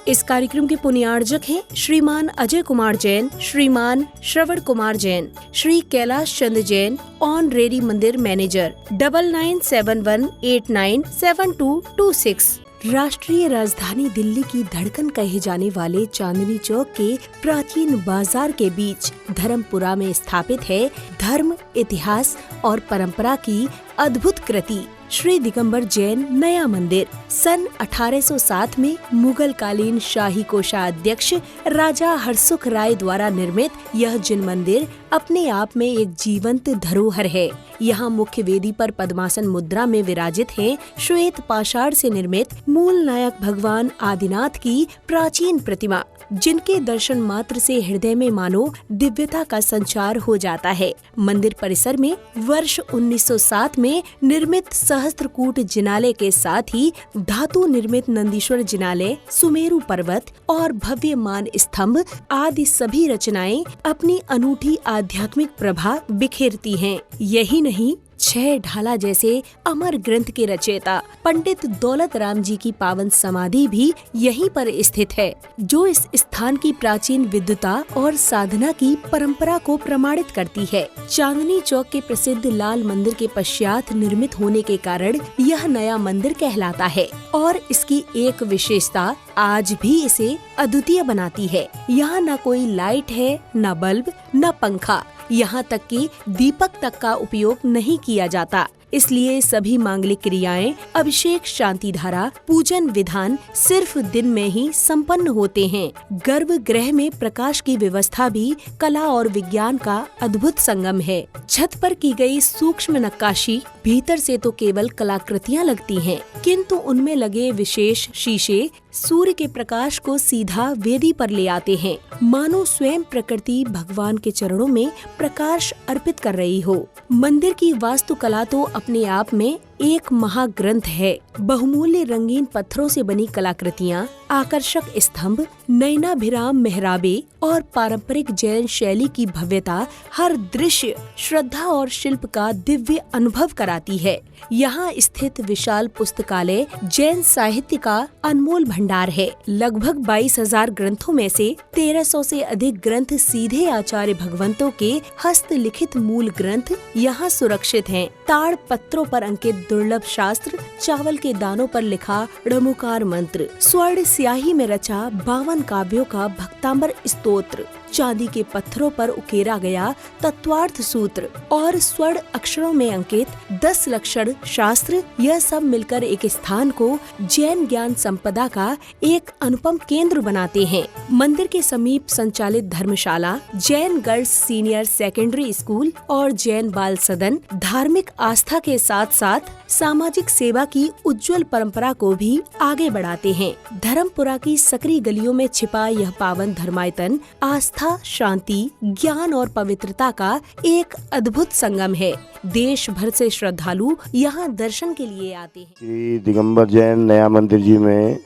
इस कार्यक्रम के पुण्यार्जक हैं श्रीमान अजय कुमार जैन, श्रीमान श्रवण कुमार जैन, श्री कैलाश चंद्र जैन, ऑनरेरी मंदिर मैनेजर 9971897226। राष्ट्रीय राजधानी दिल्ली की धड़कन कहे जाने वाले चांदनी चौक के प्राचीन बाजार के बीच धर्मपुरा में स्थापित है धर्म, इतिहास और परंपरा की अद्भुत कृति श्री दिगंबर जैन नया मंदिर। सन 1807 में मुगल कालीन शाही कोषाध्यक्ष राजा हरसुख राय द्वारा निर्मित यह जिन मंदिर अपने आप में एक जीवंत धरोहर है। यहाँ मुख्य वेदी पर पद्मासन मुद्रा में विराजित हैं श्वेत पाषाण से निर्मित मूल नायक भगवान आदिनाथ की प्राचीन प्रतिमा, जिनके दर्शन मात्र से हृदय में मानो दिव्यता का संचार हो जाता है। मंदिर परिसर में वर्ष 1907 में निर्मित सहस्त्रकूट जिनालय के साथ ही धातु निर्मित नंदीश्वर जिनालय, सुमेरु पर्वत और भव्य मान स्तंभ आदि सभी रचनाएं अपनी अनूठी आध्यात्मिक प्रभा बिखेरती हैं। यही नहीं, 6 ढाला जैसे अमर ग्रंथ के रचयिता पंडित दौलत राम जी की पावन समाधि भी यहीं पर स्थित है, जो इस स्थान की प्राचीन विद्वता और साधना की परंपरा को प्रमाणित करती है। चांदनी चौक के प्रसिद्ध लाल मंदिर के पश्चात निर्मित होने के कारण यह नया मंदिर कहलाता है और इसकी एक विशेषता आज भी इसे अद्वितीय बनाती है। यहाँ न कोई लाइट है, न बल्ब, न पंखा, यहाँ तक कि दीपक तक का उपयोग नहीं किया जाता। इसलिए सभी मांगलिक क्रियाएं, अभिषेक, शांति धारा, पूजन विधान सिर्फ दिन में ही संपन्न होते हैं। गर्भगृह में प्रकाश की व्यवस्था भी कला और विज्ञान का अद्भुत संगम है। छत पर की गई सूक्ष्म नक्काशी भीतर से तो केवल कलाकृतियां लगती हैं, किंतु उनमें लगे विशेष शीशे सूर्य के प्रकाश को सीधा वेदी पर ले आते हैं, मानो स्वयं प्रकृति भगवान के चरणों में प्रकाश अर्पित कर रही हो। मंदिर की वास्तुकला तो अपने आप में एक महाग्रंथ है। बहुमूल्य रंगीन पत्थरों से बनी कलाकृतियाँ, आकर्षक स्तंभ, नयनाभिराम मेहराबे और पारंपरिक जैन शैली की भव्यता हर दृश्य श्रद्धा और शिल्प का दिव्य अनुभव कराती है। यहाँ स्थित विशाल पुस्तकालय जैन साहित्य का अनमोल भंडार है। लगभग 22,000 ग्रंथों में से 1300 से अधिक ग्रंथ सीधे आचार्य भगवंतों के हस्तलिखित मूल ग्रंथ यहाँ सुरक्षित हैं। ताड़ पत्रों पर अंकित दुर्लभ शास्त्र, चावल के दानों पर लिखा णमुकार मंत्र, स्वर्ण स्याही में रचा 52 काव्यों का भक्तांबर स्तोत्र, चांदी के पत्थरों पर उकेरा गया तत्वार्थ सूत्र और स्वर्ण अक्षरों में अंकित 10 लक्षण शास्त्र, यह सब मिलकर एक स्थान को जैन ज्ञान संपदा का एक अनुपम केंद्र बनाते हैं। मंदिर के समीप संचालित धर्मशाला, Jain girls senior secondary school और जैन बाल सदन धार्मिक आस्था के साथ साथ सामाजिक सेवा की उज्जवल परंपरा को भी आगे बढ़ाते हैं। धर्मपुरा की सकरी गलियों में छिपा यह पावन धर्मायतन आस्था, शांति, ज्ञान और पवित्रता का एक अद्भुत संगम है। देश भर से श्रद्धालु यहाँ दर्शन के लिए आते हैं। श्री दिगंबर जैन नया मंदिर जी में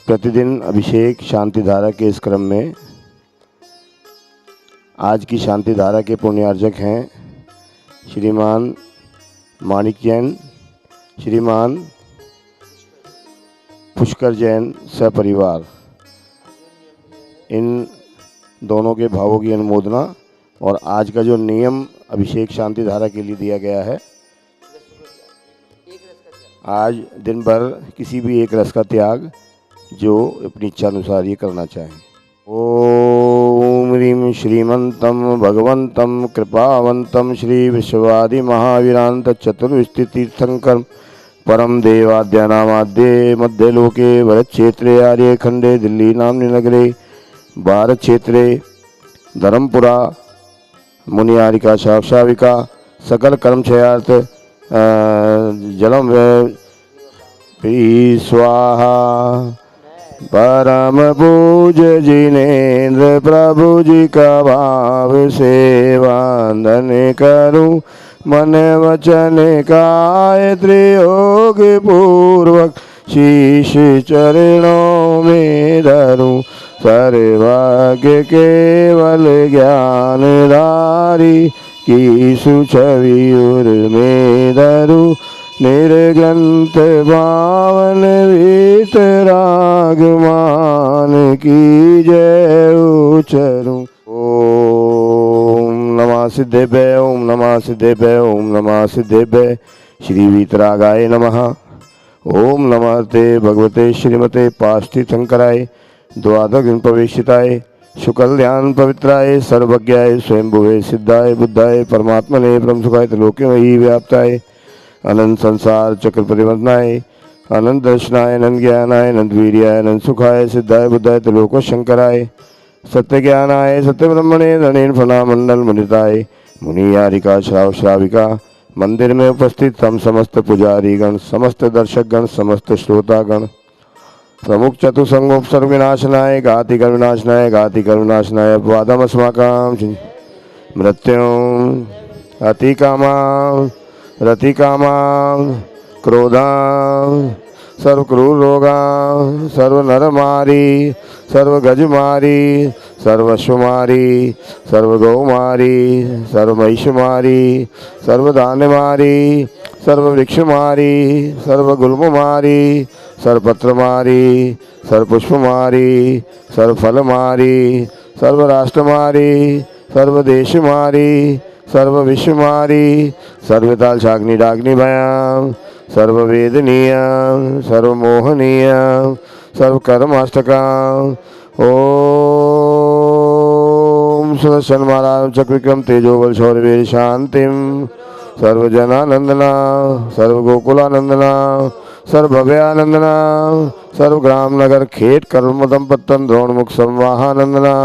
प्रतिदिन अभिषेक शांति धारा के इस क्रम में आज की शांति धारा के पुण्यार्जक हैं श्रीमान माणिक जैन, श्रीमान पुष्कर जैन सपरिवार। इन दोनों के भावों की अनुमोदना और आज का जो नियम अभिषेक शांति धारा के लिए दिया गया है, आज दिन भर किसी भी एक रस का त्याग जो अपनी इच्छा अनुसार ये करना चाहें। ओम ह्रीं श्रीमंतम भगवंतम कृपावंतम श्री विश्वादि महावीरांत चतुर्विष्टि तीर्थंकर परम देवाद्यानामाद्ये मध्य लोके भरत क्षेत्रे आर्य खंडे दिल्ली नाम्नि नगरे भारत क्षेत्रे धर्मपुरा मुनियारिका साक्षाविका सकल कर्मक्षयार्थ जलम स्वाहा। परम पूज्य जिनेन्द्र प्रभु जी का भाव से वंदन करूं, मन वचन काय त्रियोग पूर्वक शीश चरणों में धरूं। सर्वज्ञ केवल ज्ञानधारी की सुछवि उर में धरूं। निर्ग्रंथ पावन वीतरागमान की जय उचरूं। ओम नमः सिद्धेभ्य ओम नमः सिद्धेभ्य ओम नमः सिद्धेभ्य श्री वीतरागाय नमः। ओम नमः ते भगवते श्रीमते पाष्टिशंकराय द्वादश प्रवेशिताय सुकल्याण पवित्राय सर्वज्ञाय स्वयंभुवे सिद्धाय बुद्धाय परमात्मने ब्रह्मसुखाय त्रिलोके मयि व्याप्ताय अनंत संसार चक्र परिवर्तनाय अनंत दर्शनाय अनंत ज्ञानाय अनंत वीर्याय अनंत सुखाय सिद्धाय बुद्धाय त्रिलोक शंकराय सत्य ज्ञानाय सत्य ब्रह्मणे धनेन फना मंडल मुनिताय मुनियारिका श्राव श्राविका मंदिर में उपस्थित हम समस्त पुजारी गण समस्त दर्शक गण समस्त श्रोतागण प्रमुख चतुसंगोपसर्ग विनाशनाय घातिकर विनाशनाय घातिकर विनाशनाय अपवादमस्माकं मृत्युं अतिकामां रतिकामां क्रोधां सर्वक्रूर रोगां सर्वनरमारी सर्वगजमारी सर्वश्वमारी सर्वगौमारी सर्वमहिषमारी सर्वदानमारी सर्ववृक्षमारी सर्वगुल्ममारी सर्वपत्रमारी सर्वपुष्पमारी सर्वफलमारी सर्वराष्ट्रमारी सर्वदेशमारी सर्वविश्वमारी सर्वताल शाग्नि डाग्नि भयां सर्ववेदनीयां सर्वमोहनीयां सर्वकर्माष्टकां। ओम सुदर्शनमालां चक्रविक्रम तेजोबल शौर्यवीर शांतिं सर्वजनानंदना सर्वगोकुलानंदना सर्वभव्यानंदना सर्वग्राम नगर खेट कर्मदम पत्तन द्रोणमुख संवाहानंदना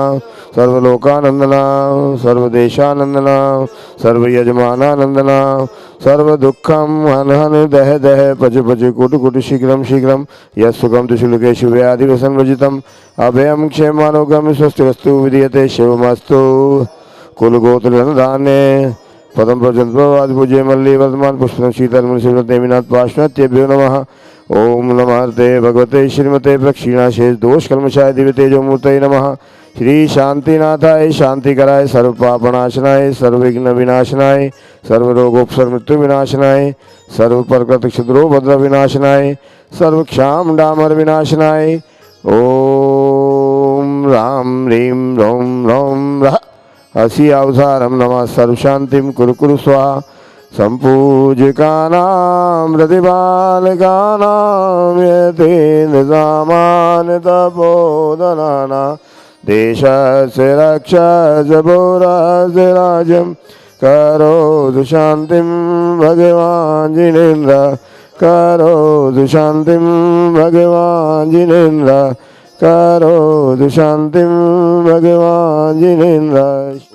सर्वलोकानंदना सर्वदेशानंदना सर्वयजमानानंदना सर्वदुःखम हन हन दह दह पच पच कुट कुट शीघ्रम शीघ्रम यस्सुखम तुशुलकेशु व्याधिवसन्वर्जितम अभयम क्षेमारोग्यम स्वस्तिरस्तु विधीयते शिवमस्तु कुलगोत्रधान्ये पदम प्रजंतवाद पूज्य मल्ली वर्तमान पुष्पम शीतल मुनिशिवरत नेमिनाथ पार्श्वत्यभ्यो नमः। ओम नमः ते भगवते श्रीमते प्रक्षीणाशेष दोष कल्मषाय दिव्य तेजो मूर्तये नमः। श्री शांतिनाथाय शांतिकराय सर्व पापनाशनाय सर्वविघ्न विनाशनाय सर्वरोगोपसर मृत्यु विनाशनाय सर्व प्रकृत क्षुद्रो भद्र विनाशनाय सर्व क्षाम डामर विनाशनाय ओम राम ह्रीं रोम रोम रः हसी अवसारम नमः सर्वशांतिं कुरु कुरु स्वाहा। संपूजकानां प्रतिपालकानां यतेन सामान्य तपोधनानां देशस्य रक्षस्य भूरस्य राज्यं करोतु शान्तिं भगवान् जिनेन्द्र करोतु शान्तिं भगवान् जिनेन्द्र करोतु शान्तिं भगवान् जिनेन्द्र।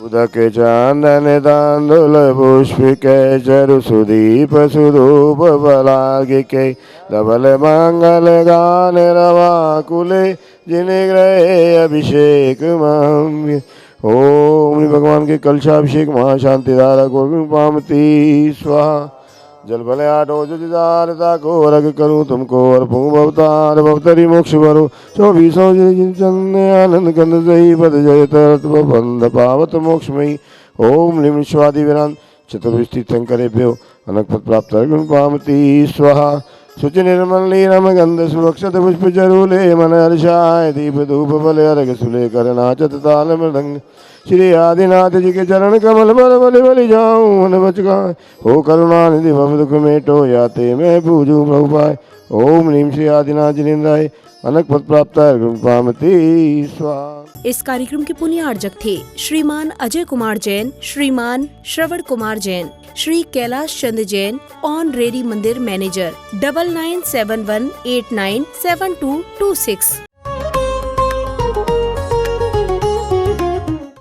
उदक चांदन तांदुल पुष्पिके चरुसुदीप सुधूप फलार्घिके धवल मंगल गान रवाकुले जिनेग्रहे अभिषेक माम्य। ओम भगवान के कलशाभिषेक महाशांतिधारा गोविंद पामती स्वाहा। जल भले आठो जुदारता को रग करूं तुमको अर्पूं भवतार भवतरी मोक्ष वरो 24 चंद आनंद कंद सही पद जय तत्व बंध पावत मोक्षमयी। ओम लिम स्वादि विरान चतुर्विष्टि शंकरेभ्यो अनकपद प्राप्त गुण पामती स्वाहा। शुचि निर्मल नीरम गंध सुभक्षत पुष्प चरूले मन हर्षाय दीप धूप फल अर्घ सुले कर नाचत ताल मृदंग। श्री आदिनाथ जी के चरण कमल बल बलि बलि जाऊं मन बचका हो करुणानिधि भव दुख मेटो याते मैं पूजू प्रभु पाए। ओम नीम श्री आदिनाथ जिनेन्द्राय अनक पद प्राप्त पामती स्वाहा। इस कार्यक्रम के पुण्यार्जक थे श्रीमान अजय कुमार जैन, श्रीमान श्रवण कुमार जैन, श्री कैलाश चंद्र जैन, ऑनरेरी मंदिर मैनेजर 9971897226।